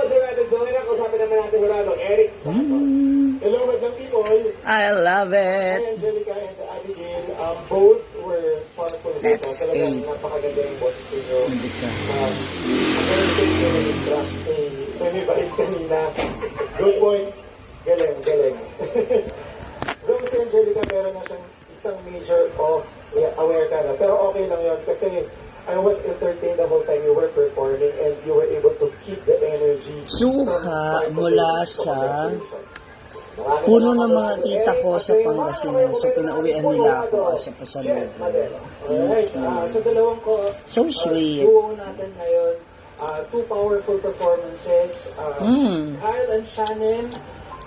Jurado Joy na. Kausapin naman natin Jurado Eric Santos. Hello, magandang people. I love it. Hi, Angelica and Abigail. Both were powerful. That's Talagang eight. napakaganda yung boses ninyo. Hindi ka. Ang galing ko yung draft ni Vice kanina. Good point. Galing. Though si Angelica meron na siyang isang major of aware ka na. Pero okay lang yun kasi I was entertained the whole time you were performing and you were able to keep the energy. Suha mula sa puno ng mga tita ko sa Pangasinan. So, pinauwian nila ako sa pasalubong. Alright, so dalawang ko. So sweet. Duo natin ngayon. Two powerful performances. Kyle and Shannon,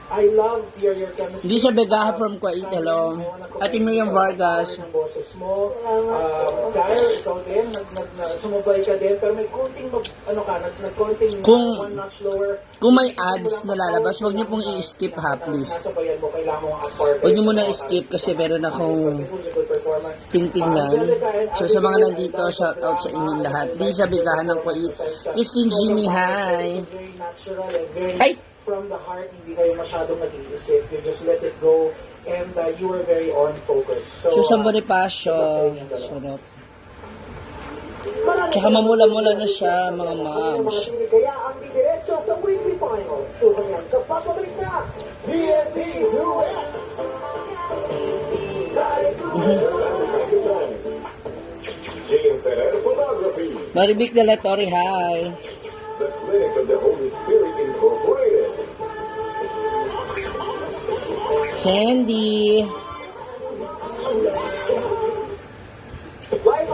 I love your chemistry. Hindi sa Begaha from Kuwait, hello. Ate Miriam Vargas. Ang boses mo. Kyle, ikaw din, sumabay ka din, pero may konting, nagkonting one notch lower. Kung may ads na lalabas, huwag niyo pong i-skip ha, please. Nasabayan mo, kailangan mo ang apart. Huwag niyo muna i-skip kasi meron akong tingtingnan. So sa mga nandito, shout out sa inyong lahat. Lisa Begaha ng Kuwait. Christine Jimmy, hi. Very natural and very Hi. from the heart, hindi kayo masyadong nag-iisip. You just let it go and you were very on focus. Susan Bonifacio. Sarap. Tsaka mamula-mula na siya, mga moms. Kaya ang diretso sa weekly finals. Tuhan yan sa papabalik na TNT US! James Ferrer Photography. Maribik de la Torre, hi. The Clinic of the Holy Spirit Incorporated. Candy.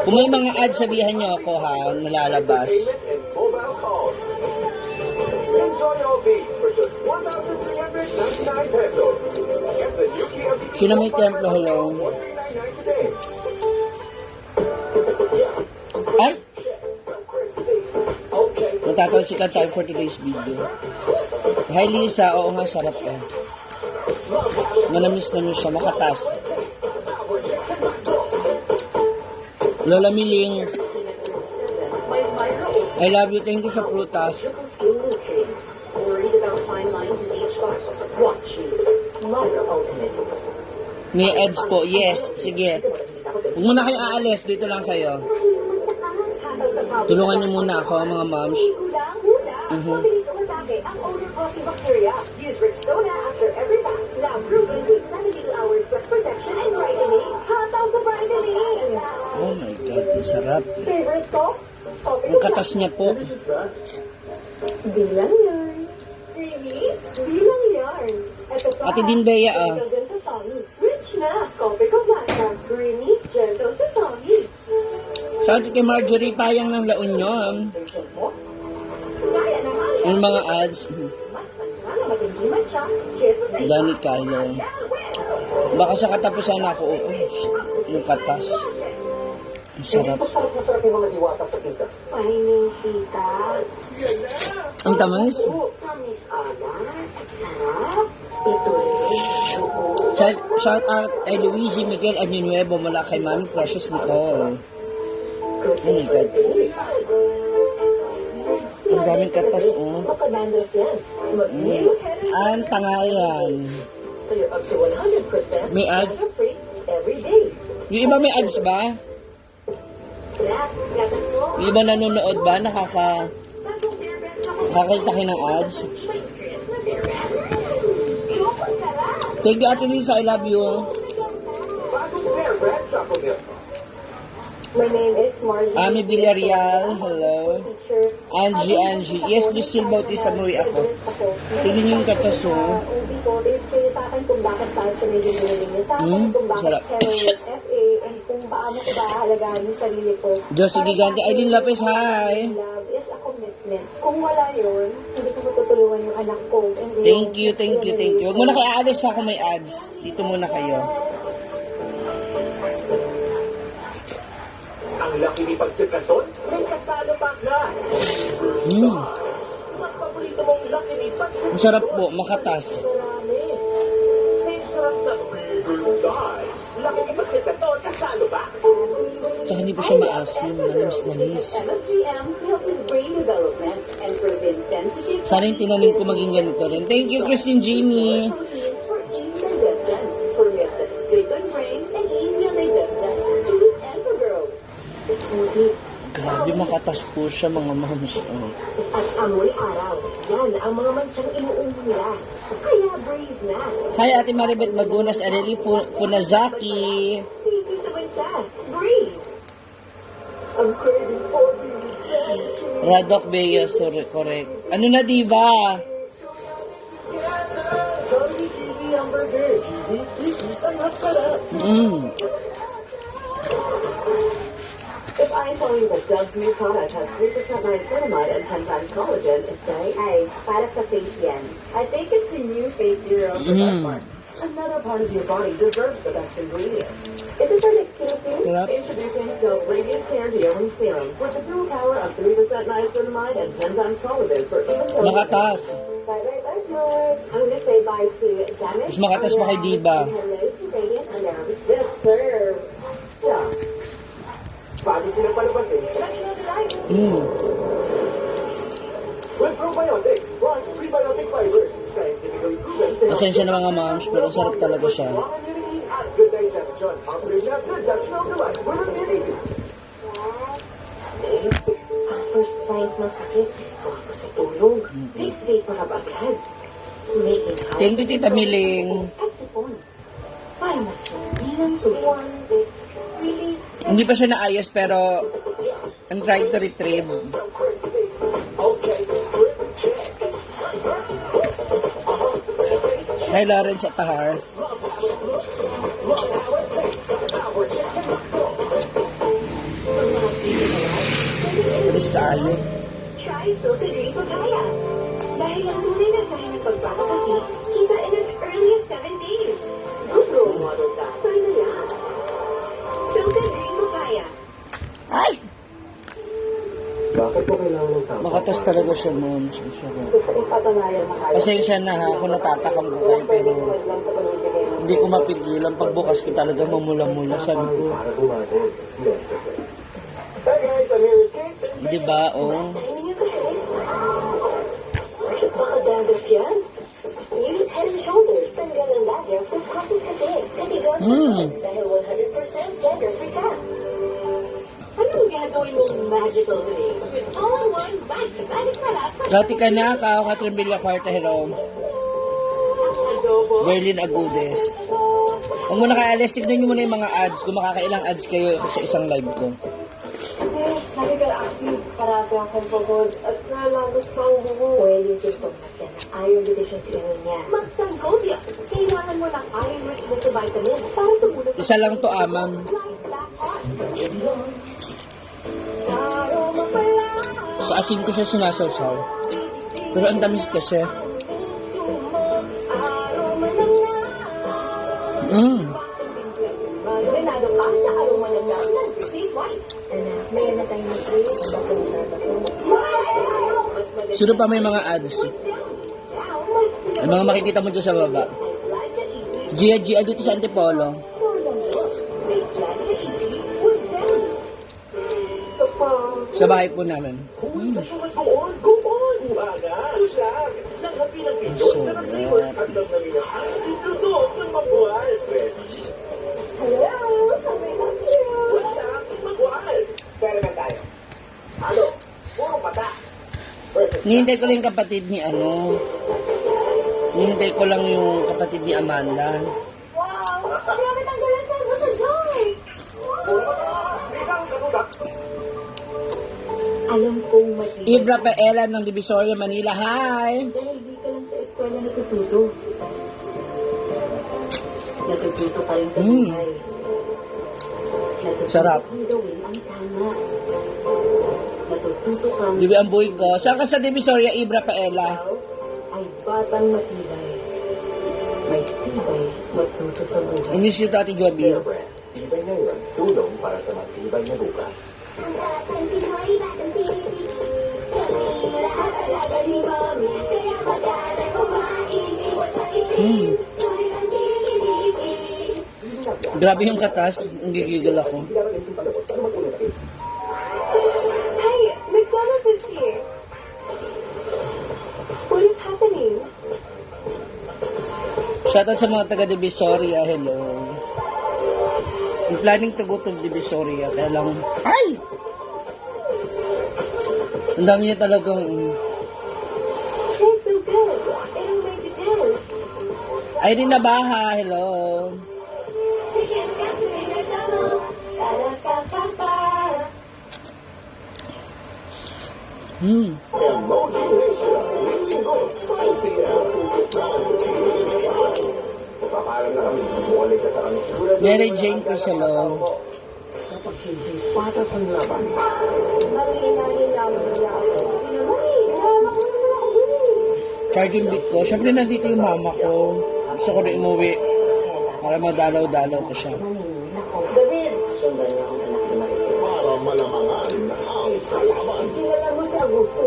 Kung may mga ads, sabihan nyo ako ha, nalalabas. And mobile calls. Enjoy all these for just 1,399 pesos. Get the new Kia VE Sino may templo, hello? 1,399 today. Ay! Okay. Natatalsikan tayo for today's video. Hi Lisa, oo nga, sarap eh. Manamis siya, makatas. Lola Miling, I love you, thank you sa prutas. May ads po, yes, sige. Huwag muna kayo aalis, dito lang kayo. Tulungan niyo muna ako, mga moms. Mabilis umatake ang odor causing bacteria. Use rich soda after every bath. Now proven with 72 hours sweat protection and brightening. Hataw sa brightening! Oh my God, ang sarap. Favorite ko? Ang katas niya po. Bilang yarn. Creamy? Bilang yarn. Ito pa. Ate Din Bea, Gentle sa tummy. Switch na. Coffee ko black. Creamy. Gentle sa tummy. Sa atin kay Marjorie Payang ng La Union. Gaya ng alya. Yung mga ads, Mas natural na matindi matcha kesa sa Danny Kylo. Baka sa katapusan ako, yung katas. Ang sarap. Masarap yung mga diwata sa kita. Pahining tita. Ang tamis. Tamis agad. Sarap. Ito rin. Shout out kay Luigi Miguel Añunuevo mula kay Mami Precious Nicole. Oh my God. Ang daming katas, oh. Baka dandruff yan. Mag-new head and Ang tangayan. so you're up to 100% May ad? free every day. Yung iba may ads ba? That, gatas mo. Yung iba nanonood ba? Bagong beer brand ako. Nakakita kayo ng ads? May Chris na beer brand. Super sarap. Thank you, Ate Lisa. I love you. Bagong Bear Brand Chocolate Milk. My name is Margie. Ami Villarreal. Hello. Teacher. Angie. Yes, Lucille Bautista Mui ako. Tingin niyo yung katas, oh. Ubi ko, i-explain sa akin kung bakit passion yung giniling niya sa akin, kung bakit sarap. heroin FA, and kung paano ko ba halagaan yung sarili ko. Josie Gigante. Aileen Lopez, hi. Love is a commitment. Kung wala yun, hindi ko matutulungan yung anak ko. And Thank you. Huwag muna kayo aalis ha kung may ads. Dito muna kayo. Ang laki ni Pagsip Canton, may kasalo pa na. Mas paborito mong laki ni Pagsip Ang sarap po, makatas. Marami. Same sarap na bigger size. Laki ni Pagsip Canton, kasalo pa. Tsaka hindi po siya maasim. Manamis-namis. MFGM to help with brain development and prevent sensitive Sana yung tinanim ko maging ganito rin. Thank you, Christine Jimmy. Proteins for easy digestion. For meals that's big on brain and easy on digestion. Choose Enfagrow. Smoothie. Grabe, makatas po siya, mga moms. Oh. At amoy araw. Yan ang mga mansyang inuumo nila. Kaya breeze na. Hi, Ate Maribeth Bagunas, Arely Funazaki. Safety sa mancha. Breeze. I'm craving for the Radok Bea, sorry, correct. Ano na, diba? Jollibee Cheesy Hamburger. Cheesy, sweet, and hot sarap. If I tell you that Dove's new product has 3% niacinamide and 10 times collagen, it's say, ay, para sa face yan. I think it's the new Face Zero for that part. Another part of your body deserves the best ingredients. Isn't that exciting? Sarap. Introducing Dove Radiant Care Deodorant Serum with the dual power of 3% niacinamide and 10 times collagen for even toes. Makatas. Bye, George. I'm gonna say bye to Janet. Mas makatas pa kay Diba. And hello to Radiant Under. Yes, sir. Yeah. Pati sila palabasin. Let's know the light. With probiotics plus prebiotic fibers, scientifically proven to help Pasensya na mga moms, pero sarap talaga siya. strong immunity at good digestion. Offering na good digestion of the life. We're immunity. Ang first signs ng sakit, istorbo sa tulog. Fix vapor hab agad. Making house. Thank you, Tita Miling. At sipon. Para mas hindi ng tulog. One fix relieves. Hindi pa siya naayos, pero I'm trying to retrieve. Okay, drip check. Hi, Lawrence at Tahar. Pulis tayo. Try Silka Green Papaya. Dahil ang tunay na sign ng pagpapakati, kita in as early as 7 days. Good role model ka. Sign na yan. Silka Green Papaya. Ay! Bakit po kailangan ng tao? Makatas talaga siya, moms. Ang sarap. Ipatanayan na kayo. Pasensya na ha, ako natatakam ko kayo, pero hindi ko mapigil. Ang pagbukas ko talaga mamula-mula. Sabi ko, Para bumasin. Yes, okay. Hi guys, I'm here with Kate. di ba, oh. Timing niya kasi. Baka dandruff yan. Use Head and Shoulders. Tanggal ang dandruff with process kasi. Katigod dahil 100% dandruff-free ka. Anong gagawin mong magical today? With all-in-one magic salad. Dati ka na, kao ka Trembilla Quarta Hero. Adobo. Berlin Agudes. Huwag mo na kaalis, tignan nyo muna yung mga ads. Kung makakailang ads kayo sa isang live ko. Sabi ka active, parati akong pagod at nalagas pa ang buho. Pwede symptom na siya na iron deficiency ang niya. Mag-Sangodia. Kailangan mo ng iron-rich multivitamin para tumulong Isa lang to, amam. Sa asin ko siya sinasawsaw. Pero ang tamis kasi. Marinado ka sa aroma ng ng Christie's White. Anak, may na tayo na Sino pa may mga ads? Ang mga makikita mo dyan sa baba. Gia dito sa Antipolo. Sa bahay po namin. Mas go on, go on! Umaga! Push lang! Naghapi ng video sa flavors at lang namin ang asin luto ng magbuhal. Ready? Hello! Push lang! Magbuhal! Pera na tayo. Ano? Puro mata. Perfect. Nihintay ko lang yung kapatid ni Nihintay ko lang yung kapatid ni Amanda. Wow! Grabe tanggalan sa sa joy! Puro mata. Isang kanudak. Alam kong matibay. Ibra Paela ng Divisoria, Manila. Hi! Dahil di ka lang sa eskwela natututo. Natututo ka rin sa buhay. Natututo Sarap. kang gawin ang tama. Natututo kang Dibi ang buhay ko. Saan ka sa Divisoria, Ibra Paela? ikaw ay batang matibay. May tibay matuto sa buhay. I miss you, Tati Joby. Bear Brand. Tibay ngayon. Tulong para sa matibay na bukas. Grabe yung katas. Nagigigil ako. Hey, McDonald's is here. Shoutout sa mga taga Divisoria, hello. I'm planning to go to Divisoria, kaya lang... Ay! Ang dami niya talagang... Tastes so good. It'll make you dance. Irene Nabaha, hello. Tickets got to be McDonald's. Ba-da-ba-ba-ba. Emoji Nation, Linggo, 5 p.m. Papalam na kami, bumalik ka sa kami. Mary Jane Crusalong. Kapag hindi patas ang laban, Mali-mali lang niya ako. Sino ba eh? Drama ko naman ako dun eh. Charging bit ko. Siyempre nandito yung mama ko. Gusto ko rin umuwi. Para madalaw-dalaw ko siya. David! Sundan niya ang anak ni Marites. para malamangan ang kalaban. Kilala mo si Augusto.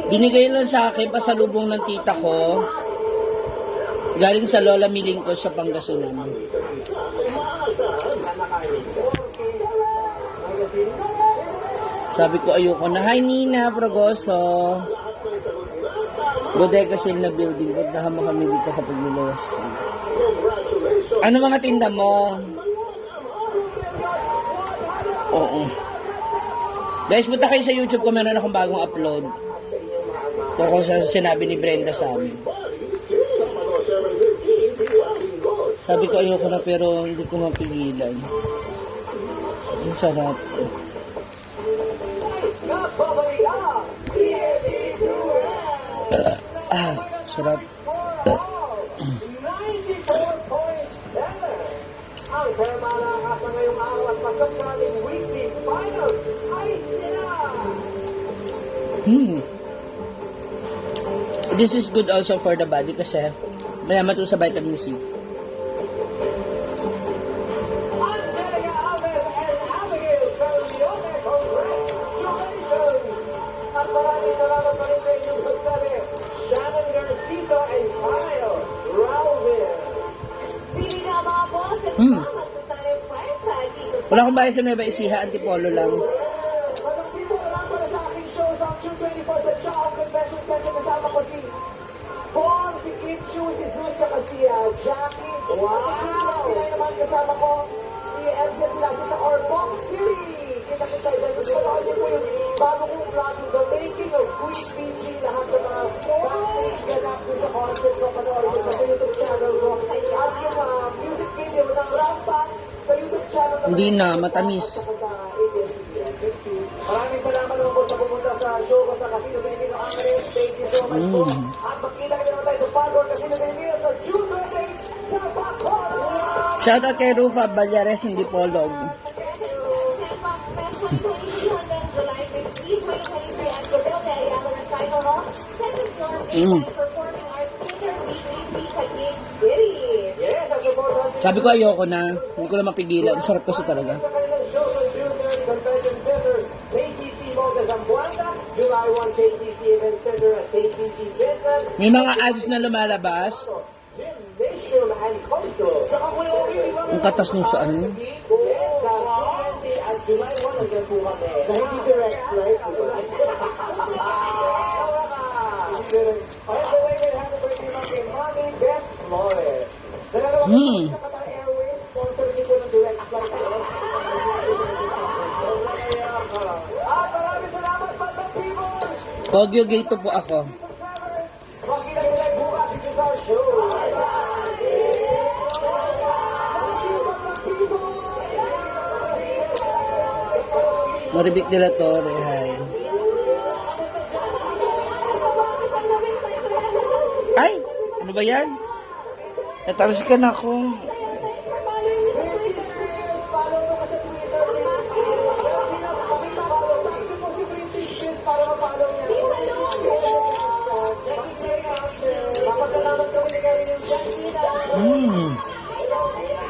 Binigay lang sa akin pasalubong ng tita ko. Galing sa Lola Miling ko sa Pangasinan. Sabi ko ayoko na. Hi Nina Progoso. Bodega Sale na building. Puntahan mo kami dito kapag lulawas ka. Ano mga tinda mo? Oo. Guys, punta kayo sa YouTube ko. Meron akong bagong upload. Tungkol sa sinabi ni Brenda sa amin. Sabi ko ayoko na pero hindi ko mapigilan. Ang sarap. Sarap. 94.7 ang permana sa ngayong araw at pasok sa ating weekly finals ay sila. This is good also for the body kasi mayaman ito sa vitamin C. Angelica Alves and Abigail Salione, congratulations! At maraming salamat pa rin sa inyong pagsabi, Shannon Garciso and Kyle Raulville. Pili ka mga boses. Salamat sa Sanay Puerta. Dito sa Wala akong bahay sa Nueva Ecija, Antipolo lang. Magandang people naman para sa aking show sa June 24 sa Chao Convention Center. Kasama ko si Bong, si Kim Chu, si Zeus, at si Jackie. Wow! Sa June 29 naman kasama ko si MC Tilasi sa Ormoc City. Kita ko sa event. Gusto ko niyo po yung bago kong vlogging, The Making of Queen PG. Lahat ng mga backstage ganap ko sa concert ko. Panoorin ko sa YouTube channel ko. At yung music video ng Rampa sa YouTube channel ko. Hindi na, matamis. Maraming salamat naman po sa pumunta sa show ko sa Casino Filipino Angeles. Thank you so much po. At magkita ka naman tayo sa Pagor Casino Filipino sa June 28 sa Bacolod. Shoutout kay Rufa Balyares, hindi Polog. Yes, ang support natin Sabi ko ayoko na. Hindi ko na mapigilan. Sarap kasi talaga. sa kanilang show sa June 30 Convention Center, KCC Mall de Zamboanga, July 1 KCC Event Center at KCC Vincent, May mga ads na lumalabas. Gymnasium and Cultural. Saka Kuya Oki, di ba? Ang katas nung saan. Yes, sa June 20 at July 1 hanggang po kami. Na hindi direct flight. By the way, may happy birthday naman kay Mommy Beth Flores. Nalalaman ko sa Qatar Airways, sponsor niyo po ng direct flight. At maraming salamat, Bandang People! Kogyo Gate po ako. Makita nyo lang bukas dito sa show. Maribik de la Torre, hi. Ay! Ano ba yan? Natapos ka na ako. Britney Spears, follow mo ka sa Twitter, Britney Spears. Sino pakita follow? Thank you po si Britney Spears para ma-follow niya. Papasalamat kami ni Karine yung Jackina.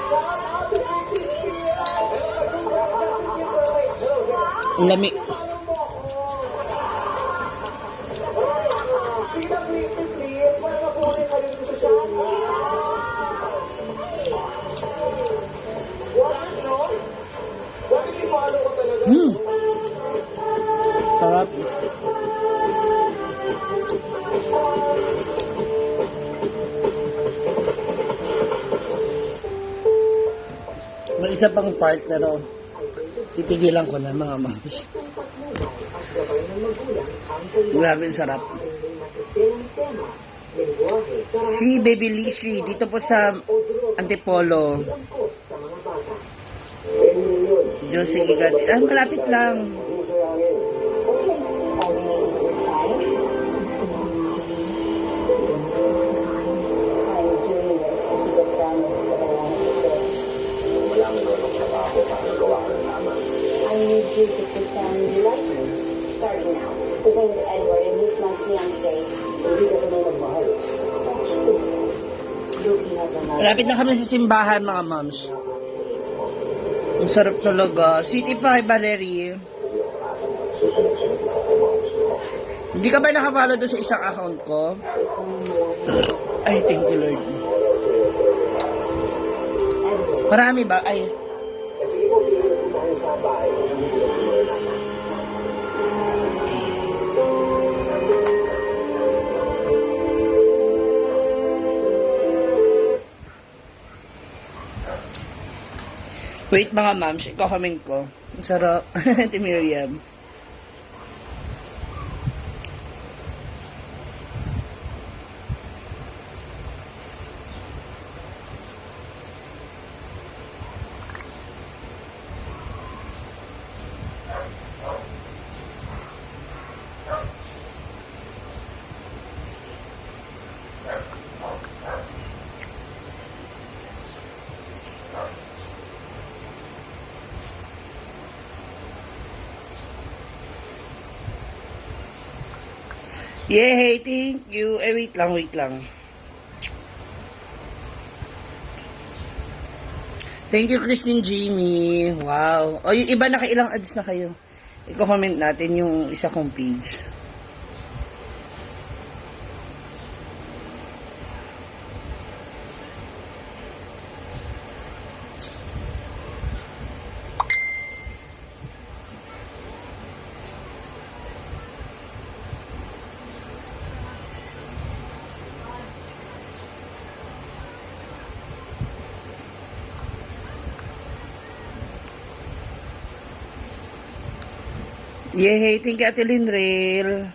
Shout out to Britney Spears. Congrats, Justin Timberlake. Hello, Ang lami. follow mo ako. Sino Britney, please? Para makunin ka rin sa show. What? No? Bakit i-follow ko talaga? Sarap. isa pang part pero titigilan ko na mga mams. Grabe ang sarap. Si Baby Lishi dito po sa Antipolo. Jose Gigati. Ah, malapit lang. I need you to pretend you like me. Starting now. His name is Edward and he's my fiancé. Hindi ka naman nagmahal. Looking at the night. Malapit na kami sa simbahan mga moms. Ang sarap talaga. Sweetie pie, Valerie. Hindi ka ba nakafollow doon sa isang account ko? Ay, thank you Lord. Marami ba? Ay. Sige po, pinili tayo sa bahay. Wait mga moms, ikaw-comment ko. Ang sarap. Ate Miriam. Yay, thank you. Eh, wait lang. Thank you, Christine Jimmy. Wow. O, yung iba nakailang ads na kayo. I-comment natin yung isa kong page. Yay, thank you, Ate Linrail.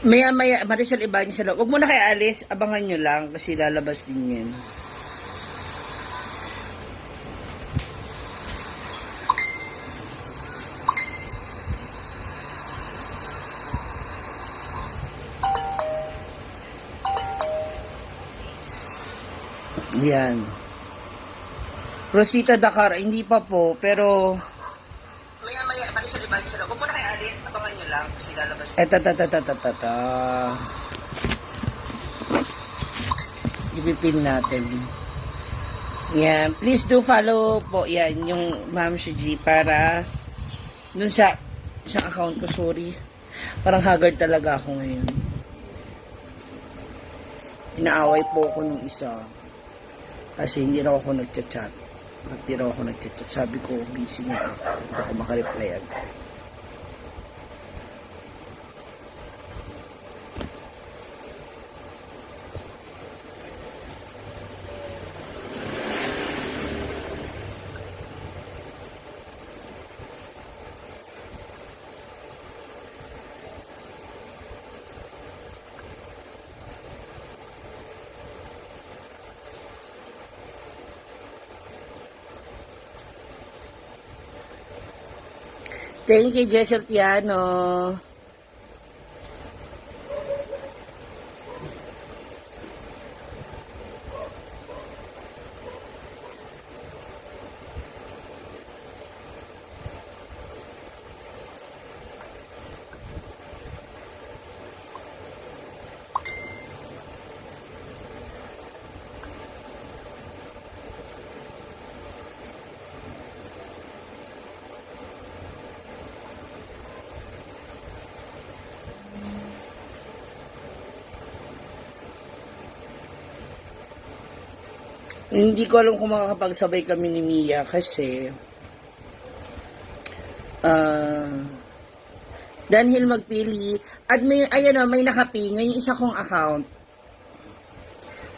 Maya, Maricel Ibanez sa loob. Huwag mo na kayo alis, abangan nyo lang kasi lalabas din yan. Yan. Rosita Dakar, hindi pa po, pero maya, Maricel Ibanez sa loob. Huwag mo na kayo alis, abangan nyo lang kasi lalabas din. Ipipin natin. Yan. Please do follow po yan, yung Ma'am Shiji para dun sa isang account ko, sorry. Parang haggard talaga ako ngayon. Inaaway po ako nung isa. Kasi hindi raw ako nagchat-chat. Hindi raw ako nagchat-chat. Sabi ko, busy nga ako. Hindi ako makareply agad. Thank you, Jessel Tiano. Hindi ko alam kung makakapagsabay kami ni Mia kasi Danhil magpili. At may, ayan o, may nakaping. Yung isa kong account.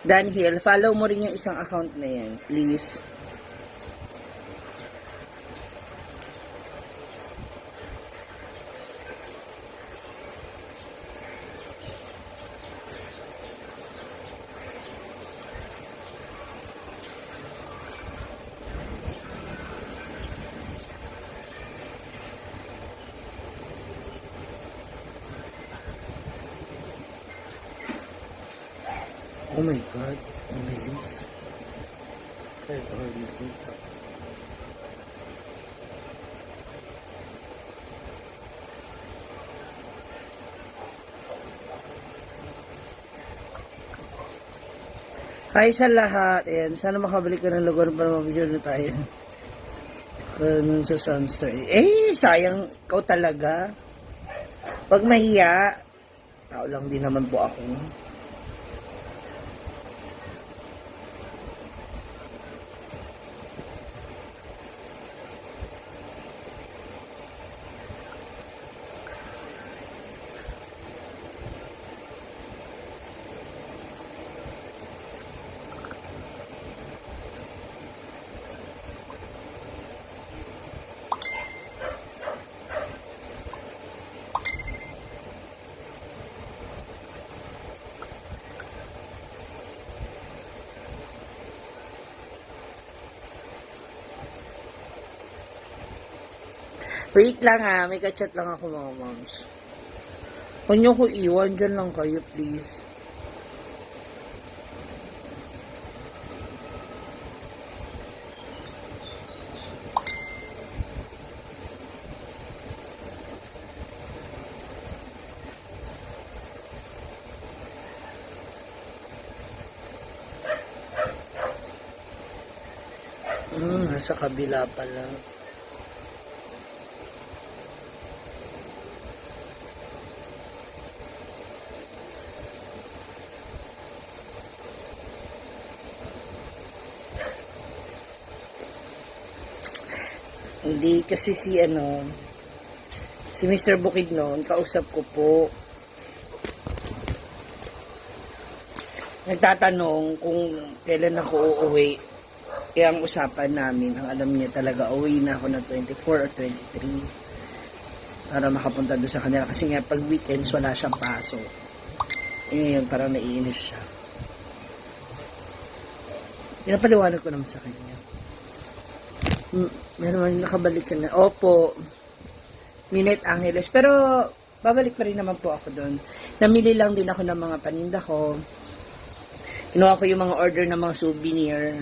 Danhil, follow mo rin yung isang account na yan, please. Oh my God, ang bilis. Ay, hi sa lahat. Ayan, sana makabalik ka ng lugar para mabigyan na tayo. Ganun sa Sunstar. Sayang, ikaw talaga. Pag mahiya, tao lang din naman po ako. Wait lang ha, may kachat lang ako mga moms. Huwag niyo ko iwan, dyan lang kayo please. Nasa kabila pala. Hindi kasi si Mr. Bukid noon, kausap ko po. Nagtatanong kung kailan ako uuwi. Kaya ang usapan namin, ang alam niya talaga, uwi na ako ng 24 or 23 para makapunta doon sa kanila. Kasi nga pag weekends wala siyang pasok. Ngayon parang naiinis siya. Pinapaliwanag ko naman sa kanya. Meron nakabalik ka na. Opo. Minute Angeles. Pero, babalik pa rin naman po ako doon. Namili lang din ako ng mga paninda ko. Kinuha ko yung mga order ng mga souvenir.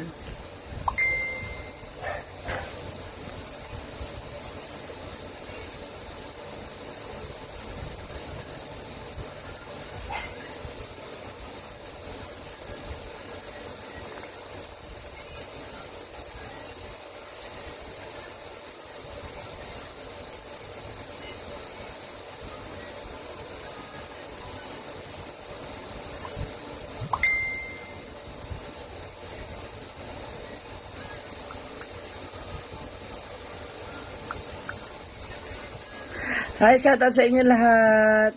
Hi, shoutout sa inyo lahat.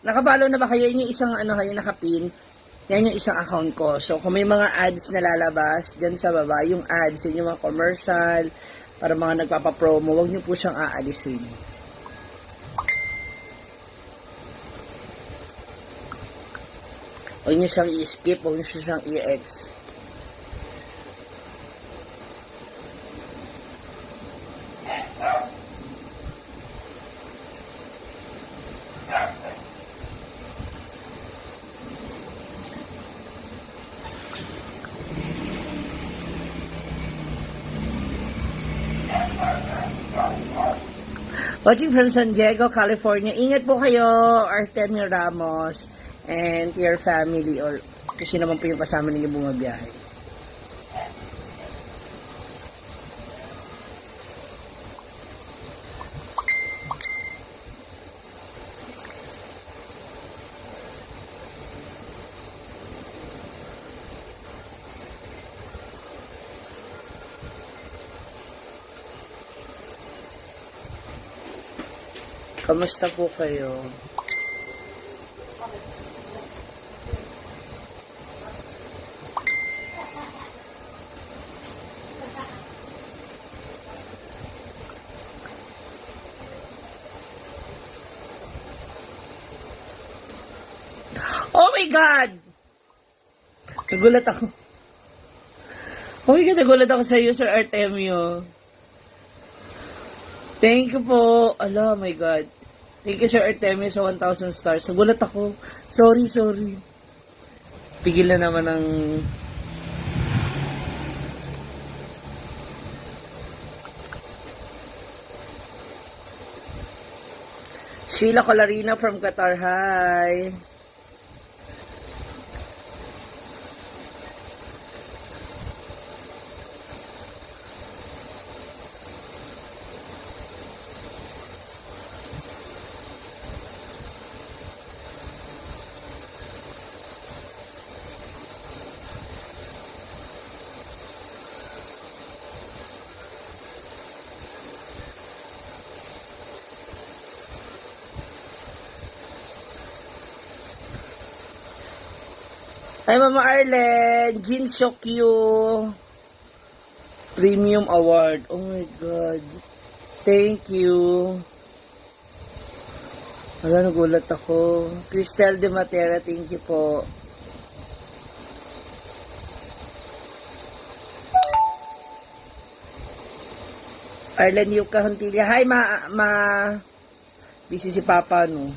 Nakapalo na ba kayo? Yung isang kayo nakapin? Yan yung isang account ko. So, kung may mga ads na lalabas, dyan sa baba, yung ads, yung mga commercial, para mga nagpapapromo, huwag nyo po siyang aalisin. Huwag nyo siyang i-skip, huwag nyo siyang i-X. Watching from San Diego, California. Ingat po kayo, Artemio Ramos, and your family, or kasi naman po yung kasama ninyo bumabiyahe. Kamusta po kayo? Oh my God! Nagulat ako. Oh my God, nagulat ako sa iyo, Sir Artemio. Thank you po. Ala, oh my God. Thank you, Sir Artemio, sa 1,000 stars. Nagulat ako. Sorry. Pigil na naman ng... Sheila Colarina from Qatar. Hi. Hi, Mama Arlen. Jin Shokyu. Premium Award. Oh my God. Thank you. Wala, nagulat ako. Cristel de Matera, thank you po. Arlen Yuka Huntilla. Hi, busy si Papa, no?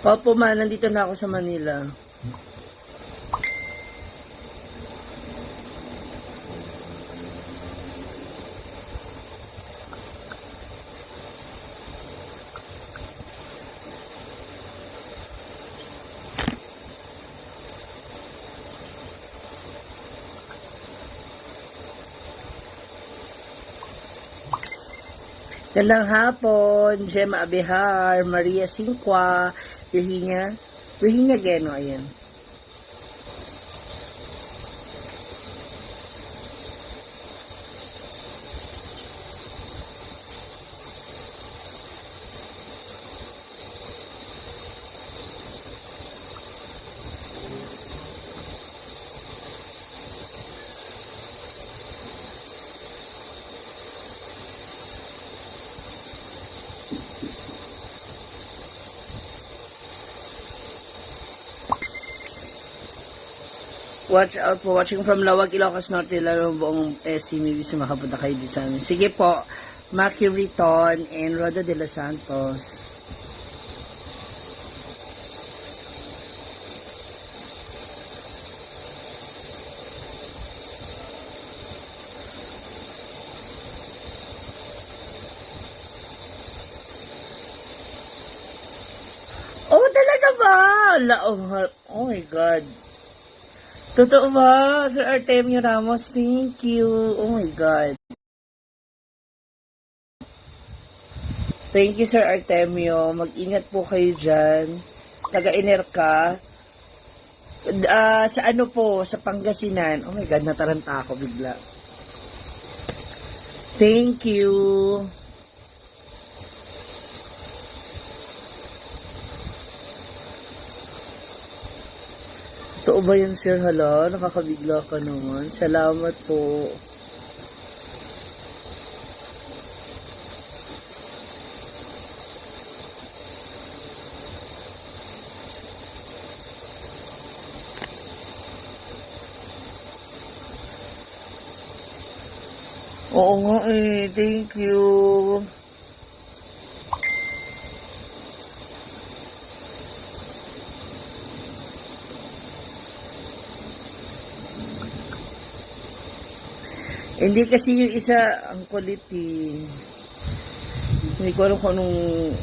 Opo, ma, nandito na ako sa Manila. Gandang hapon, Gemma Abihar, Maria Singqua, Virginia Geno, ayan. Watch out po, watching from Lawag, Ilocos Norte, lalo buong SC, maybe makapunta kayo din sa amin. Sige po, Maki Riton and Roda de los Santos. Oh, talaga ba? Oh my God. Totoo ba, Sir Artemio Ramos? Thank you. Oh my God. Thank you, Sir Artemio. Mag-ingat po kayo dyan. Taga-Inerka. Sa ano po, sa Pangasinan. Oh my God, nataranta ako bigla. Thank you. Totoo ba yan, sir? Hala, nakakabigla ka naman. Salamat po. Oo nga eh. Thank you. Hindi kasi yung isa ang kulit eh. Hindi ko alam kung anong...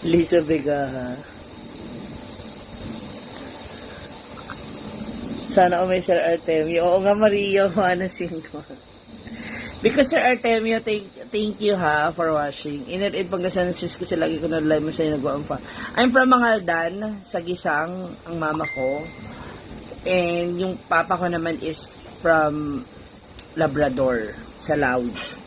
Lisa Vega. Sana may Sir Artemio. Oo nga, Maria, Juana 5. Because Sir Artemio, thank you ha for watching. Init Pangasinan sis kasi lagi ko na live masaya nagwaan pa. I'm from Mangaldan, sa Gisang, ang mama ko. And yung papa ko naman is from Labrador, sa Lauds.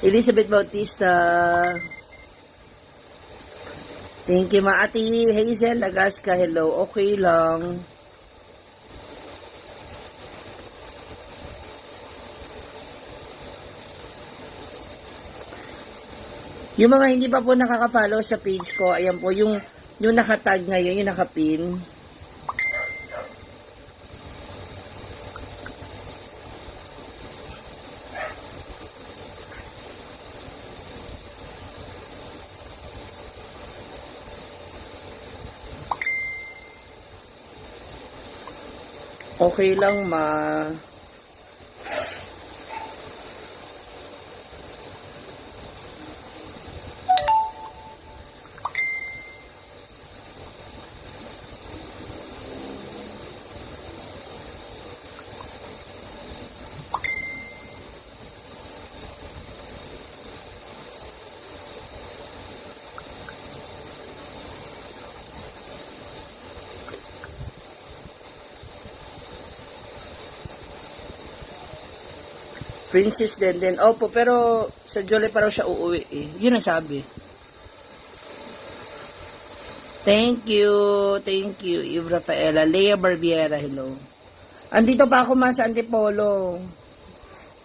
Elizabeth Bautista. Thank you, Maati. Hazel Lagasca, hello. Okay lang. Yung mga hindi pa po nakaka-follow sa page ko, ayan po, yung nakatag ngayon, yung nakapin. Okay lang, ma. Princess din. Opo, pero sa July pa raw siya uuwi eh. Yun ang sabi. Thank you, Eve Rafaela. Lea Barbiera, hello. Andito pa ako sa Antipolo.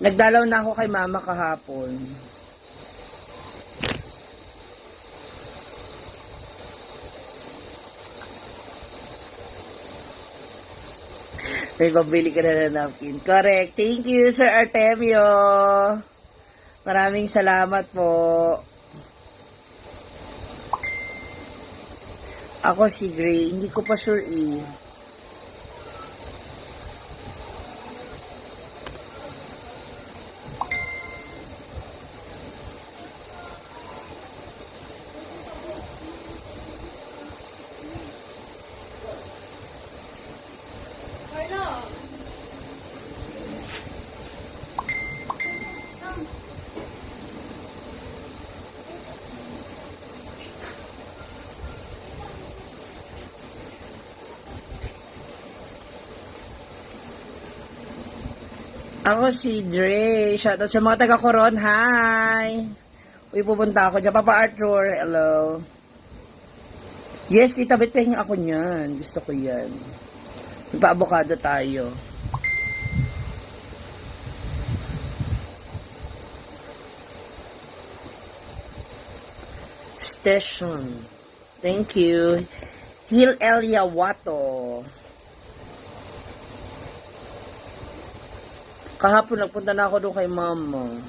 Nagdalaw na ako kay mama kahapon. May pabili ka na ng napkin. Correct. Thank you, Sir Artemio. Maraming salamat po. Ako si Gray. Hindi ko pa sure eh. Ako si Dre. Shoutout sa mga taga-Coron. Hi! Uy, pupunta ako dyan. Papa Arthur, hello. Yes, Tita Bet, pahinga ako niyan. Gusto ko yan. Magpa-avocado tayo. Station. Thank you. Hil Elia Wato. Kahapon nagpunta na ako doon kay mama.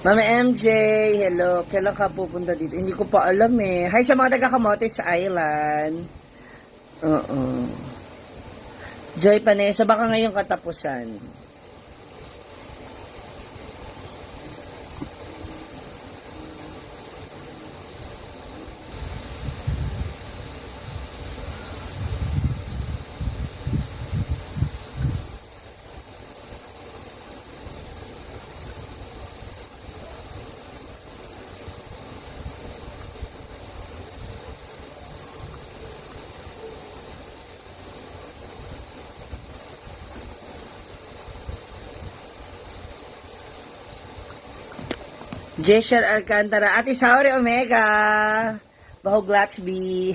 Mama MJ, hello. Kailan ka pupunta dito? Hindi ko pa alam eh. Hi sa mga taga-Camotes Island. Joy Panesa, baka ngayong katapusan. Jesher Alcantara. Ate Saori Omega. Bahog Laxby.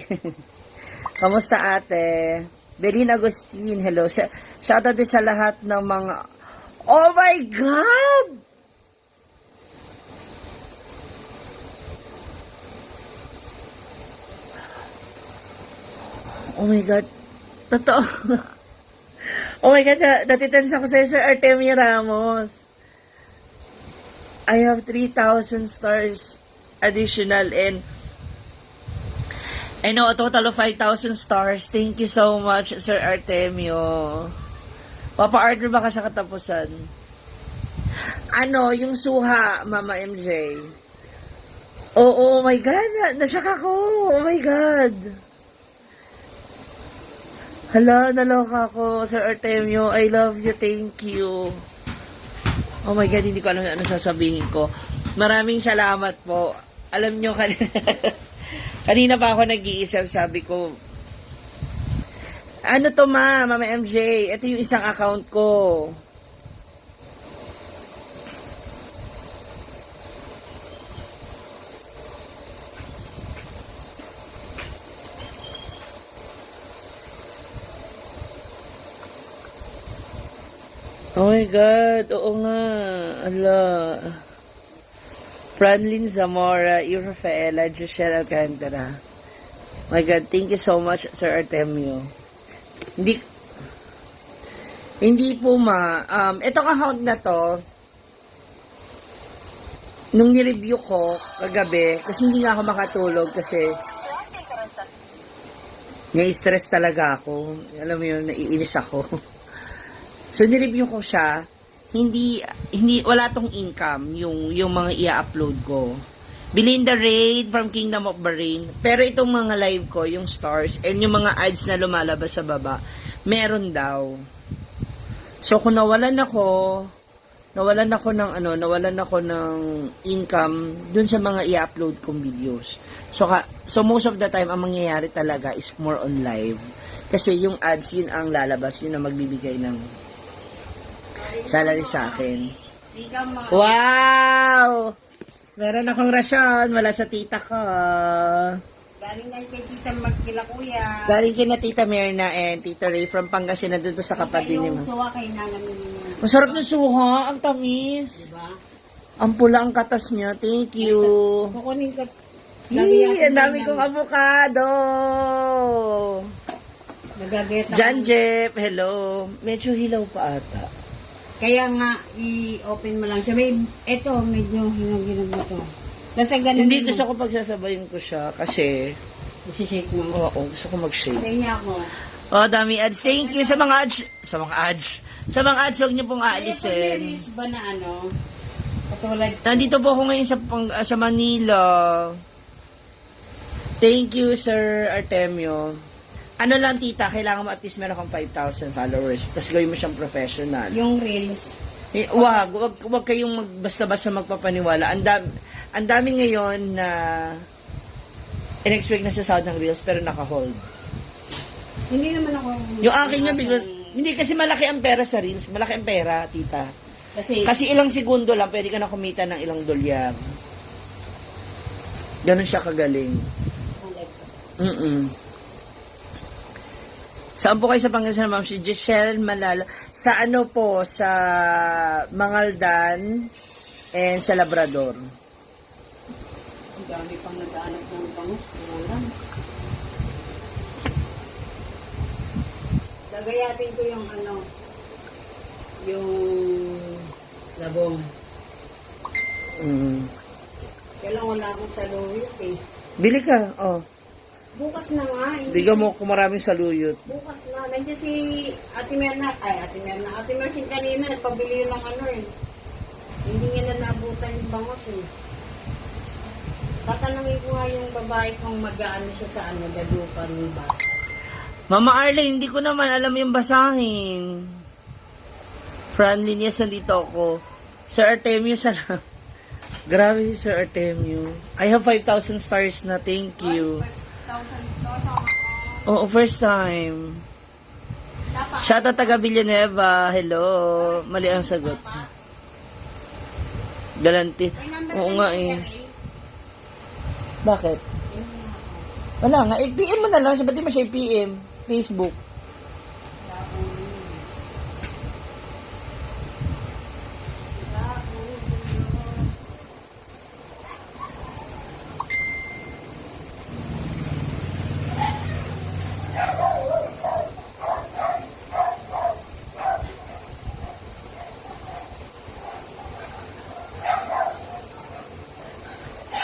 Kamusta ate? Belin Agustin, hello. Shoutout din sa lahat ng mga... Oh my God! Oh my God. Totoo. Oh my God, natitense ako sa'yo, Sir Artemio Ramos. I have 3,000 stars additional and I know a total of 5,000 stars. Thank you so much, Sir Artemio. Papa-order ba ka sa katapusan? Ano, yung suha, Mama MJ? Oh my God, nasyak ako. Oh my God. Hala, naloka ako, Sir Artemio. I love you, thank you. Oh my God, hindi ko alam ano sasabihin ko. Maraming salamat po. Alam nyo, kanina pa ako nag-iisip, sabi ko, ano to Mama MJ? Ito yung isang account ko. Oh my God, oo nga. Ala. Franlin Zamora, Rafaela, Giselle Alcantara. My God, thank you so much, Sir Artemio. Hindi po itong account na to, nung nireview ko kagabi, kasi hindi nga ako makatulog kasi nai-stress talaga ako. Alam mo yun, naiinis ako. So, nireview ko siya, wala tong income, yung mga i-upload ko. Belinda Raid from Kingdom of Bahrain. Pero itong mga live ko, yung stars, and yung mga ads na lumalabas sa baba, meron daw. So, kung nawalan ako ng income dun sa mga i-upload kong videos. So, most of the time, ang mangyayari talaga is more on live. Kasi yung ads, yun ang lalabas, yun ang magbibigay ng salary sa akin. Wow! Meron akong rasyon mula sa tita ko. Galing yan kay Tita Magkila Kuya. Galing kina Tita Mirna and Tita Ray from Pangasinan doon po sa kapatid ni Yung Ma'am. suwa kay Nanay niya. Masarap ng suha, ang tamis. Diba? Ang pula ang katas niya. Thank you. Kukunin ko. Yee, ang dami kong avocado. Nagageta. Jan Jeff, hello. Medyo hilaw pa ata. Kaya nga, i-open mo lang siya. Ito, medyo hinag-hinag na to. Kasi ganun. Hindi gusto ko pagsasabayin ko siya kasi Isi-shake mo. oo, gusto ko mag-shake. Kaya ako. Oh, dami ads. Thank you sa mga ads. Sa mga ads, huwag niyo pong Kaya aalisin. pag-release ba na ano? Katulad. Nandito po ako ngayon sa Manila. Thank you, Sir Artemio. Ano lang, tita, kailangan mo at least meron kang 5,000 followers. Tapos gawin mo siyang professional. Yung reels. Wag kayong basta-basta magpapaniwala. Ang dami ngayon na in-expect na sa sahod ng reels pero naka-hold. Hindi naman ako. Yung akin nga bigla, hindi kasi malaki ang pera sa reels. Malaki ang pera, tita. Kasi Ilang segundo lang, pwede ka na kumita ng ilang dolyar. Ganun siya kagaling. Saan po kayo sa Pangasinan, ma'am? Si Giselle Malala. Sa ano po? Sa Mangaldan and sa Labrador. ang dami pang nag-aanap ng bangus. Kulang. Gagayatin ko yung ano, yung labong. Kailang wala akong saluyot eh. Bili ka, oh. Bukas na nga. Bigyan mo kung maraming saluyot. Bukas na. Nandiyan si Ate Merna. Ate Mersin kanina, nagpabili yun ng ano eh. Hindi niya na nabutan yung bangos eh. Tatanungin ko nga yung babae kung mag-ano siya sa ano, dadupan ng bus. Mama Arlene, hindi ko naman alam yung basahin. Franlin, yes, nandito ako. Sir Artemio, salamat. Grabe si Sir Artemio. I have 5,000 stars na. Thank you. 5,000 stars ako. Oo, first time. Shoutout taga Villanueva. Hello. Mali ang sagot. Galante. May number Oo ka nga niya, eh. Gary. Bakit? Wala nga. I-PM mo na lang. Sabi mo siya i-PM. Facebook.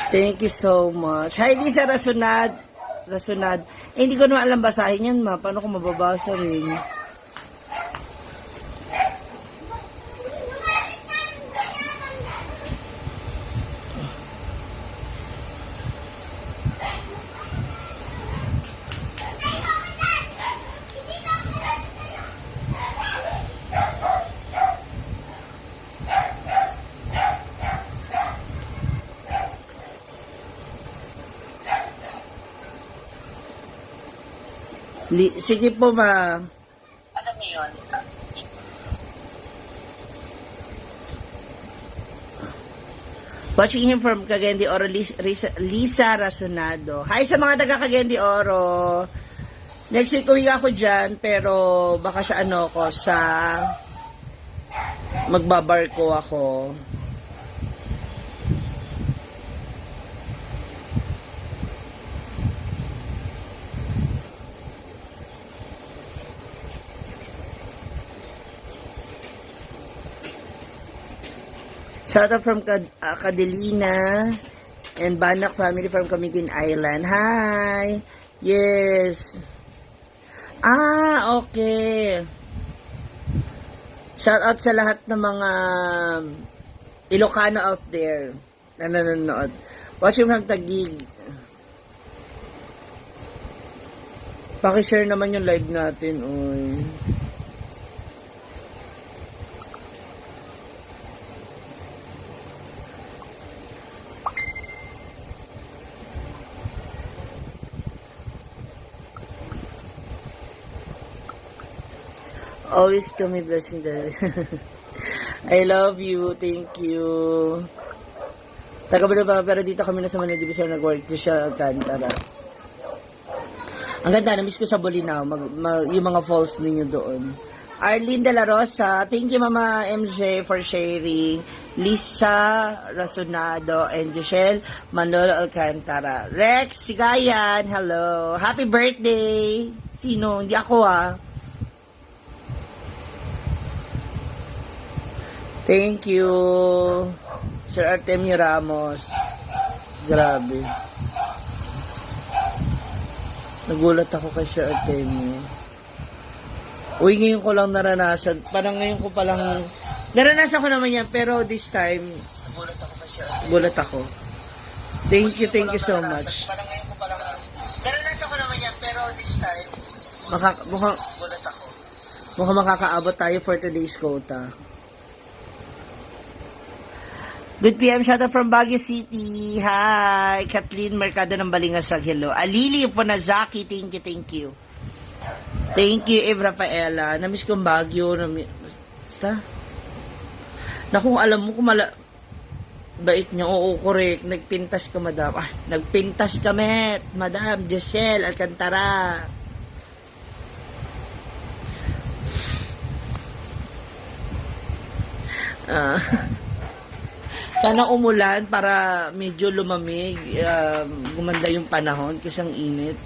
Thank you so much. Hi, Lisa Rasunad. Rasunad. Eh, hindi ko naman alam basahin yan, ma. Paano ko mababasa rin? Sige po, ma. Ano mo yun? Watching him from Cagayan de Oro, Lisa Rasunado. Hi sa mga taga Cagayan de Oro. Next week uwi ako dyan, pero baka sa ano ko, sa magbabarko ako. Shout out from Cadelina and Banak family from Camiguin Island. Hi! Yes! Ah, okay. Shout out sa lahat ng mga Ilocano out there na nanonood. Watching from Taguig. Paki-share naman yung live natin. Oy. Always kami blessing the I love you, thank you. Taga ba pero dito kami na sa Manila Division nag-work to siya Alcantara. Ang ganda, na-miss ko sa Bolinao, yung mga falls ninyo doon. Arlene De La Rosa, thank you Mama MJ for sharing. Lisa Rasunado and Giselle Manolo Alcantara. Rex Sigayan, hello. Happy birthday. Sino? Hindi ako Thank you, Sir Artemio Ramos. Grabe. Nagulat ako kay Sir Artemio. Uy, ngayon ko lang naranasan. Parang ngayon ko palang... Naranasan ko naman yan, pero this time... Nagulat ako kay Sir Artemio. Nagulat ako. Thank you so much. Parang ngayon ko palang... Naranasan ko naman yan, pero this time... Nagulat ako. Mukhang makakaabot tayo for today's quota. Good PM, shout out from Baguio City. Hi, Kathleen Mercado ng Balingasag. Hello. Alili Ponazaki, thank you. Thank you, Eve Rafaela. Namiss ko ang Baguio. Basta? Naku, alam mo kung bait niya. Oo, correct. Nagpintas ka, madam. Nagpintas kami, madam. Giselle Alcantara. Sana umulan para medyo lumamig, gumanda yung panahon kasi ang init.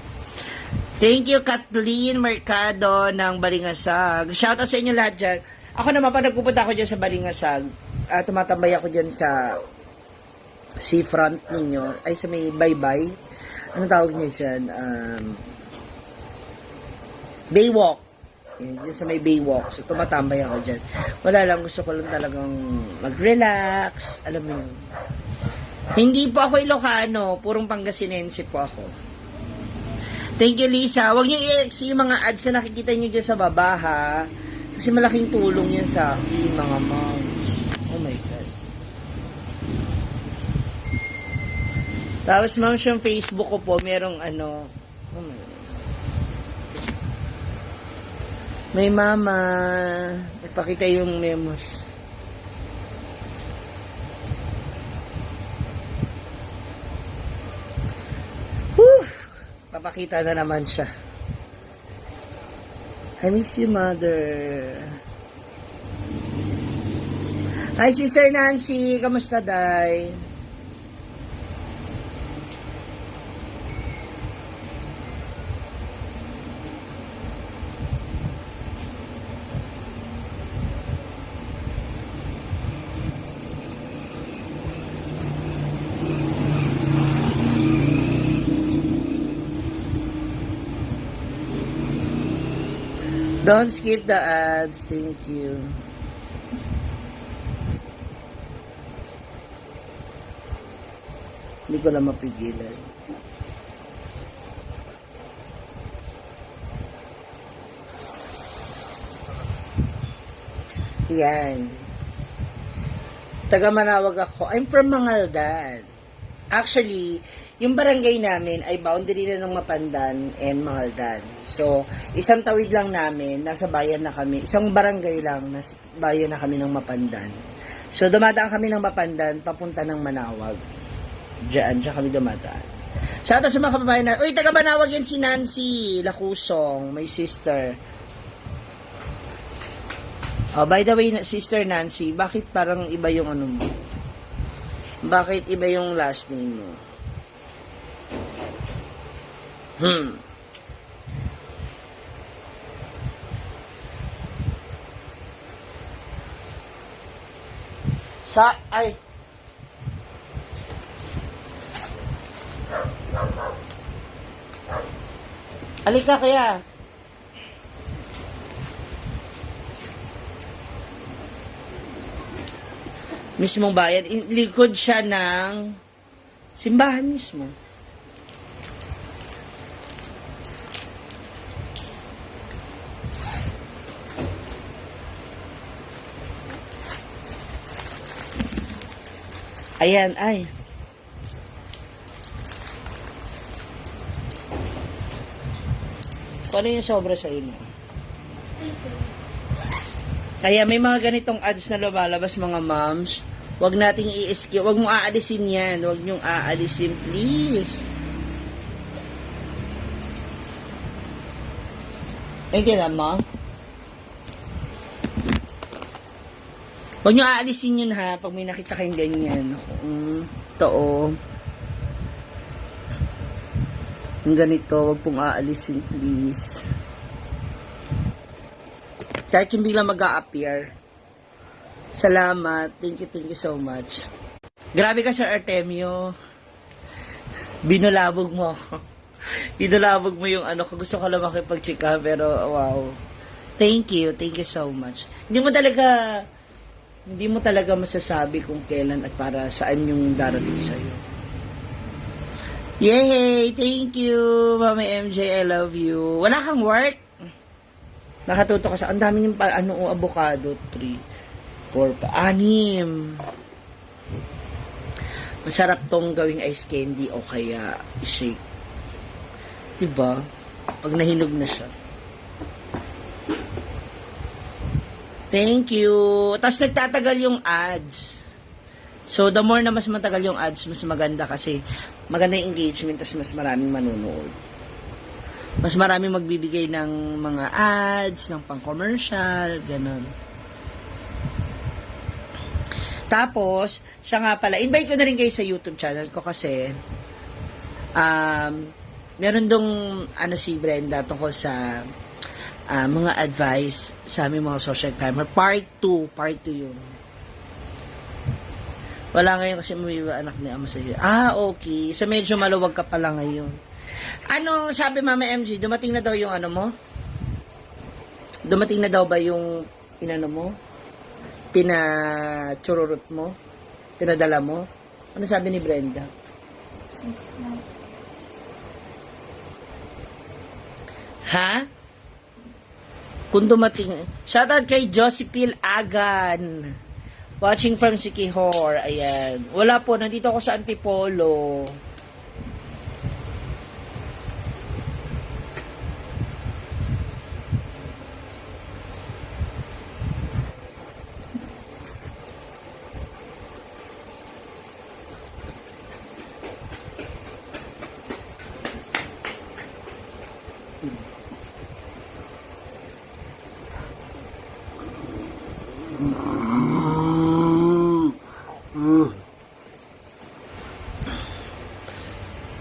Thank you, Kathleen Mercado ng Balingasag. Shout out sa inyo lahat dyan. Ako naman, pag nagpupunta ako dyan sa Balingasag, tumatambay ako dyan sa seafront ninyo, ay sa may baybay. Ano tawag niyo dyan? Baywalk. Yan, sa may Baywalk. So, tumatambay ako dyan. Wala lang, gusto ko lang talagang mag-relax. Alam mo yun. Hindi po ako Ilocano. Purong Pangasinense po ako. Thank you, Lisa. Huwag niyo i-ex yung mga ads na nakikita niyo dyan sa baba, ha? Kasi malaking tulong yan sa akin, mga moms. Oh my God. Tapos, moms, yung Facebook ko po, merong oh my God. May mama. Ipakita yung memos. Papakita na naman siya. I miss you, mother. Hi, Sister Nancy. Kamusta, Day? Don't skip the ads. Thank you. Hindi ko lang mapigilan. Yan. Taga Manawag ako. I'm from Mangaldan. Actually, yung barangay namin ay boundary na ng Mapandan and Mangaldan. So, isang tawid lang namin, nasa bayan na kami. Isang barangay lang, nasa bayan na kami ng Mapandan. So, dumadaan kami ng Mapandan, papunta ng Manawag. Diyan kami dumadaan. Sa atas sa mga kababayan na, uy, taga Manawag yan si Nancy Lacusong, my sister. Oh, by the way, Sister Nancy, bakit parang iba yung ano mo? Bakit iba yung last name mo? Ay. Halika kaya. Mismong bayan. Likod siya ng simbahan mismo. Ayan, ay. Kung ano yung sobra sa inyo? Kaya may mga ganitong ads na lumalabas, mga moms. Huwag nating i-skip. Huwag mong aalisin yan. Huwag niyong aalisin, please. Naintindihan mo? Huwag niyong aalisin yun, ha, pag may nakita kayong ganyan. Totoo. Yung ganito, huwag pong aalisin, please. Kahit yung biglang mag-a-appear. Salamat. Thank you so much. Grabe ka, Sir Artemio. Binulabog mo ako. Binulabog mo yung ano ko. Gusto ko lang makipag-chika, pero wow. Thank you so much. Hindi mo talaga masasabi kung kailan at para saan yung darating sa'yo. Yay! Thank you, Mama MJ. I love you. Wala kang work? Nakatuto ka sa, ang dami yung avocado, 3, 4, 6. Masarap tong gawing ice candy o kaya shake. Diba? Pag nahinog na siya. Thank you. Tapos nagtatagal yung ads. So, the more na mas matagal yung ads, mas maganda kasi maganda yung engagement, tapos mas maraming manunood. Mas maraming magbibigay ng mga ads, ng pang-commercial, ganun. Tapos, siya nga pala, invite ko na rin kayo sa YouTube channel ko kasi meron dong si Brenda tungkol sa mga advice sa aming mga social climber. Part 2 yun. Wala ngayon kasi may anak ni Ama sa iyo. Okay. So, medyo maluwag ka pala ngayon. Ano, sabi Mama MG, dumating na daw yung ano mo? Dumating na daw ba yung inano mo? Pinachururut mo? Pinadala mo? Ano sabi ni Brenda? Ha? Kung dumating. Shoutout kay Josephine Agan. Watching from Sikihor. Ayan. Wala po. Nandito ako sa Antipolo.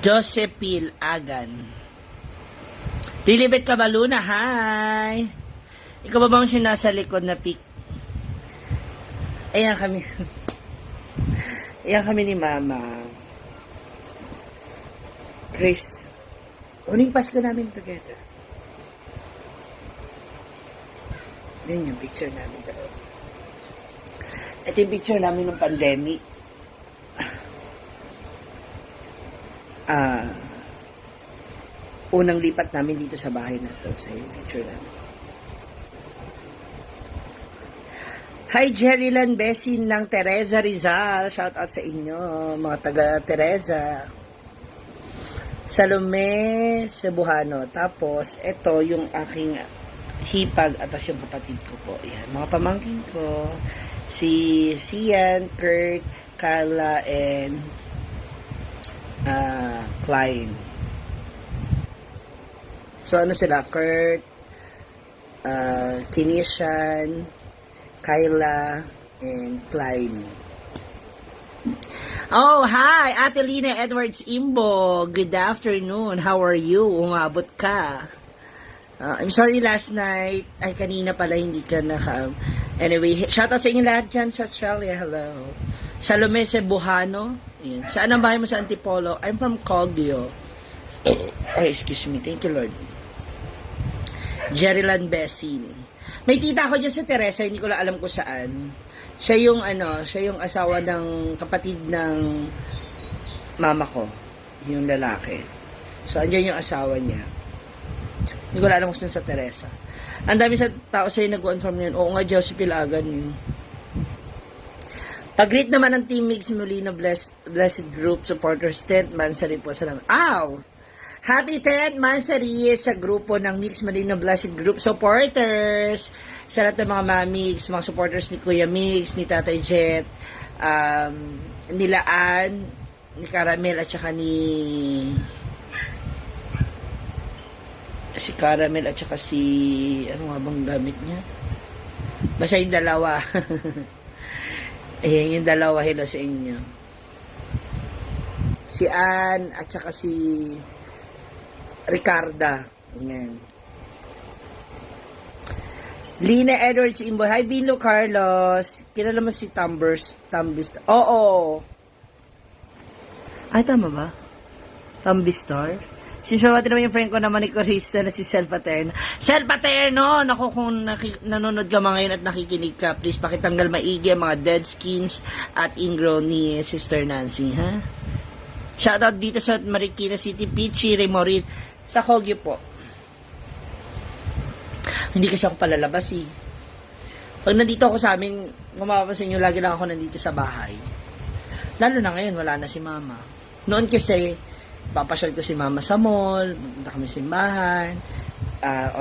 Josephine Agan. Lilibet ka ba, Luna? Hi! Ikaw ba bang siya nasa likod na pic? Ayan kami. Ayan kami ni Mama. Chris. Uning Pasko namin together. Yan yung picture namin dalawa. Ito yung picture namin ng pandemic. Unang lipat namin dito sa bahay na to. Sa yung picture namin. Hi, Jerilan Besin ng Teresa Rizal. Shout out sa inyo, mga taga Teresa. Salome Cebuano. Tapos, ito yung aking hipag at yung kapatid ko po. Yan, mga pamangkin ko. Si Sian, Kurt, Carla, and Klein. So, ano sila? Kurt, Kinishan, Kyla, and Klein. Oh, hi! Ate Lina Edwards Imbo. Good afternoon. How are you? Umabot ka. I'm sorry last night. Ay, kanina pala hindi ka naka... Anyway, shoutout sa inyo lahat dyan sa Australia. Hello. Salome Cebuano. Yan. Saan ang bahay mo sa Antipolo? I'm from Cogdio. Ay, excuse me. Thank you, Lord. Jerilan Besin. May tita ko dyan sa Teresa, hindi ko lang alam kung saan. Siya yung asawa ng kapatid ng mama ko, yung lalaki. So, andyan yung asawa niya. Hindi ko lang alam kung saan sa Teresa. Ang dami sa tao sa'yo nag-confirm yun. Oo nga, Josephine Agan yun. Pag-greet naman ng Team Mix Molina Blessed Group Supporters 10th Mansari po. Salamat. Ow! Happy 10th Mansari sa grupo ng Mix Molina Blessed Group Supporters. Sa lahat ng mga Mix, mga supporters ni Kuya Mix, ni Tatay Jet, nila Ann, ni Caramel, at saka si Caramel at saka si ano nga bang gamit niya? Basta yung dalawa. Ayan, yung dalawa, hello sa inyo. Si Ann at saka si Ricarda. Ayan. Lina Edwards Imbo. Hi, Bino Carlos. Kilala mo si Tumbers. Oo. Ay, tama ba? Tumbistar? Sinasabati naman yung friend ko naman ni Corista na si Sel Paterno. Sel Paterno! Naku, kung nanonood ka mga ngayon at nakikinig ka, please pakitanggal maigi ang mga dead skins at ingrown ni Sister Nancy, ha? Shoutout dito sa Marikina City, Pichi, Remorit, sa Kogyo po. Hindi kasi ako palalabas eh. Pag nandito ako sa amin, kung mapapansin nyo, lagi lang ako nandito sa bahay. Lalo na ngayon, wala na si Mama. Noon kasi, papasyal ko si Mama sa mall, punta kami simbahan,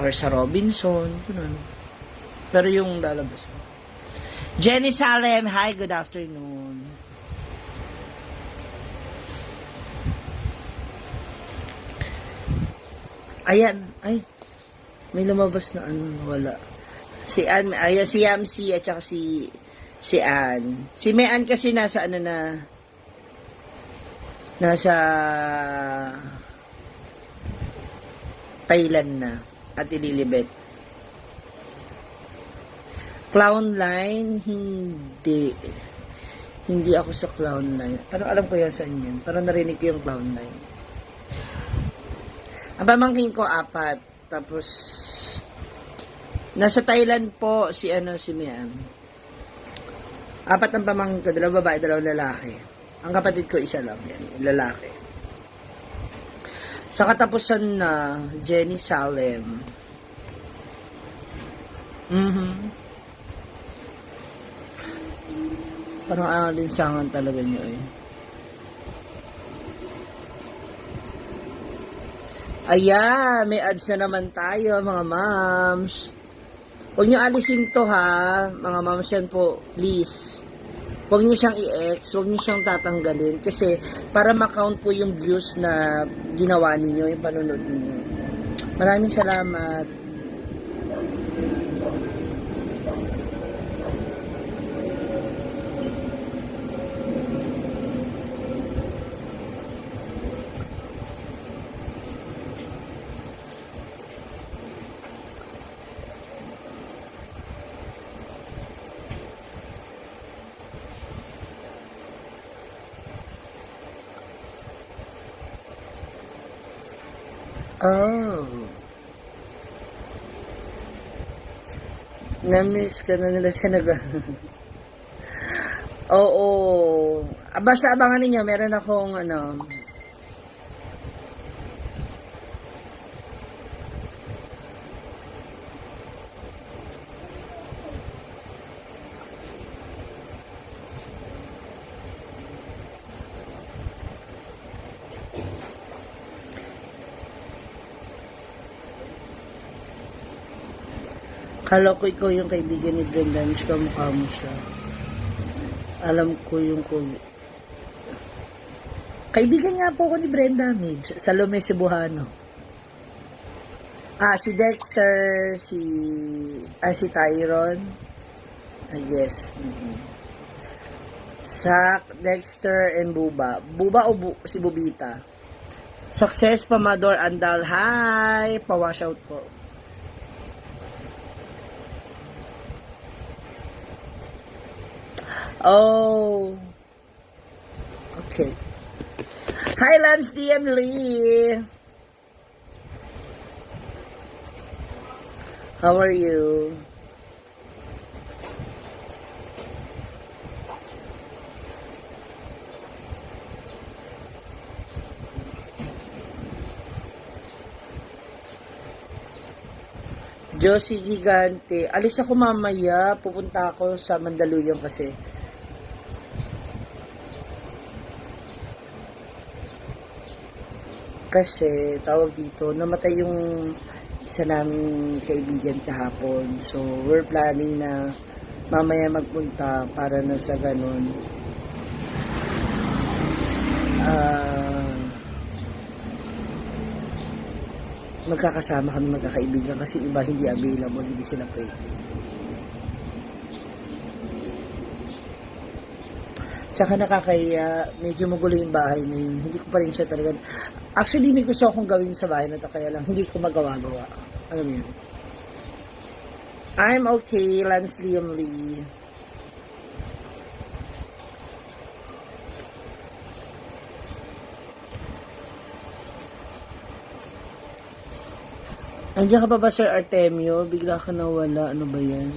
or sa Robinson, ganun. Pero yung lalabas. Jenny Salem, hi, good afternoon. Ayan, ay, may lumabas na wala. Si Ann, ayan, si Yamsi at saka si Ann. Si Mayan kasi nasa nasa Thailand na at Lilibet. Clownline, hindi ako sa Clownline. Parang alam ko yan saan yan. Parang narinig ko yung Clownline. Ang pamangkin ko 4. Tapos nasa Thailand po si Mian. 4 ang pamangkin ko, 2 babae, 2 lalaki. Ang kapatid ko isa lang yan, lalaki. Sa katapusan na Jenny Salem. Parang alinsangan talaga nyo eh. Ayan, may ads na naman tayo, mga moms. Huwag nyo alisin to ha, mga moms yan po, please. Huwag nyo siyang i-ex, huwag nyo siyang tatanggalin. Kasi para ma-count po yung views na ginawa ninyo, yung panonood ninyo. Maraming salamat. Oh. Na-miss ka na nila sa Oo. Basta abangan ninyo, meron akong kala ko ikaw yung kaibigan ni Brenda, Mitch, kamukha mo siya. Alam ko yung kaibigan nga po ko ni Brenda, Mitch, Salome Cebuano. Si Dexter, si Tyron, I guess. Sak, Dexter, and Buba. Buba o si Bubita? Success, Pamador, Andal. Hi! Pa-wash out po. Oh. Okay. Hi, Lance DM Lee. How are you? Josie Gigante. Alis ako mamaya. Pupunta ako sa Mandaluyong kasi. Kasi, tawag dito, namatay yung isa naming kaibigan kahapon. So, we're planning na mamaya magpunta para na sa ganun. Magkakasama kami magkakaibigan kasi iba hindi available, hindi sila pwede. Tsaka nakakaya, medyo magulo yung bahay ngayon. Hindi ko pa rin siya talaga. Actually, may gusto akong gawin sa bahay na ito, kaya lang hindi ko magawa-gawa. Alam mo yun? I'm okay, Lance Liam Lee. Andiyan ka pa ba, Sir Artemio? Bigla ka nawala. Ano ba yan?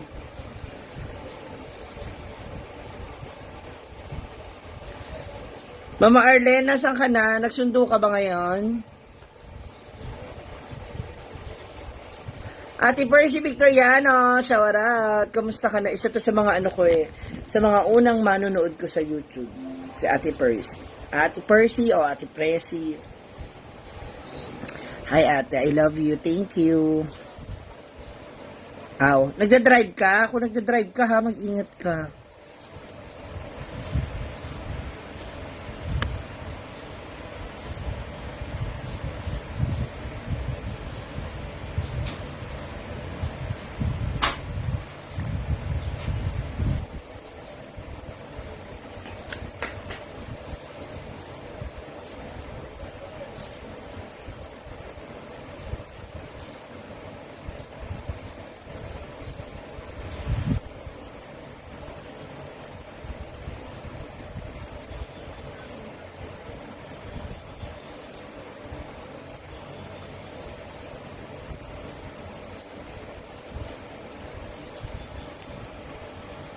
Mama Arlene, saan ka na? Nagsundo ka ba ngayon? Ate Percy Victoriano, shout out. Kamusta ka na? Isa to sa mga sa mga unang manonood ko sa YouTube. Si Ate Percy. Ate Percy o Ate Percy. Hi ate, I love you. Thank you. Nagdadrive ka? Kung nagdadrive ka ha, mag-ingat ka.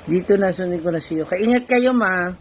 Dito na, sunin ko na siyo. Kaingat kayo, ma.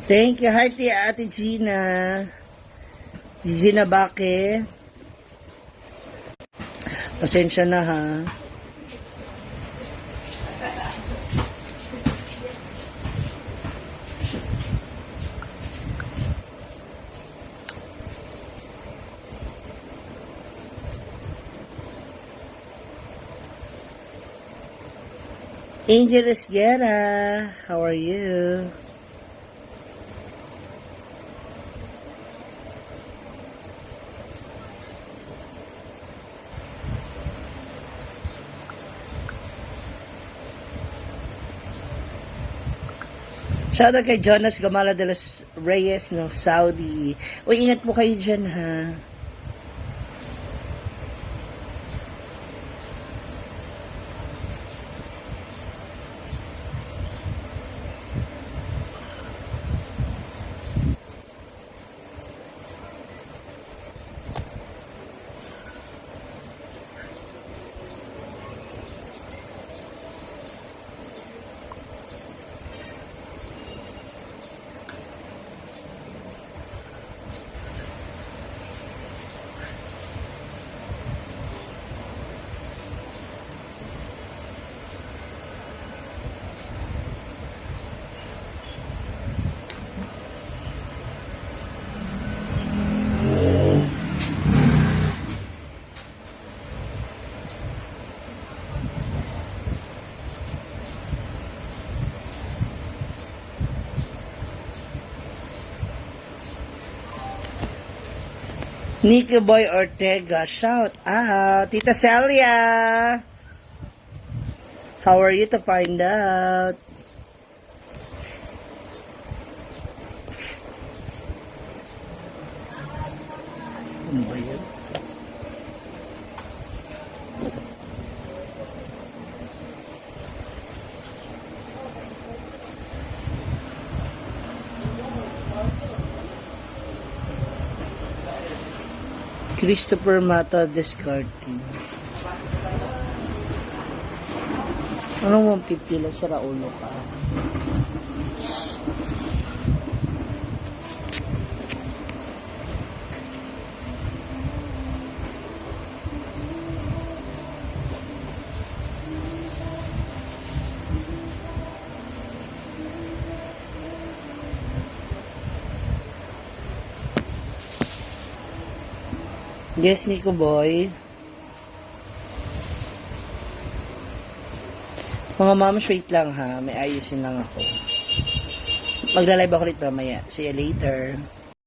Thank you. Hi, Ate Gina. Gina Bake. Pasensya na ha. Angel Esguera, how are you? Shoutout kay Jonas Gamala de los Reyes ng Saudi. Uy, ingat po kayo dyan ha. Nico Boy Ortega, shout out. Tita Celia, how are you to find out? Ano ba yan? Christopher Mata discarding. Anong 150 lang sa Raulo pa? Yes, Nico Boy. Mga moms, wait lang ha. May ayusin lang ako. Magla-live ako ulit mamaya. See you later.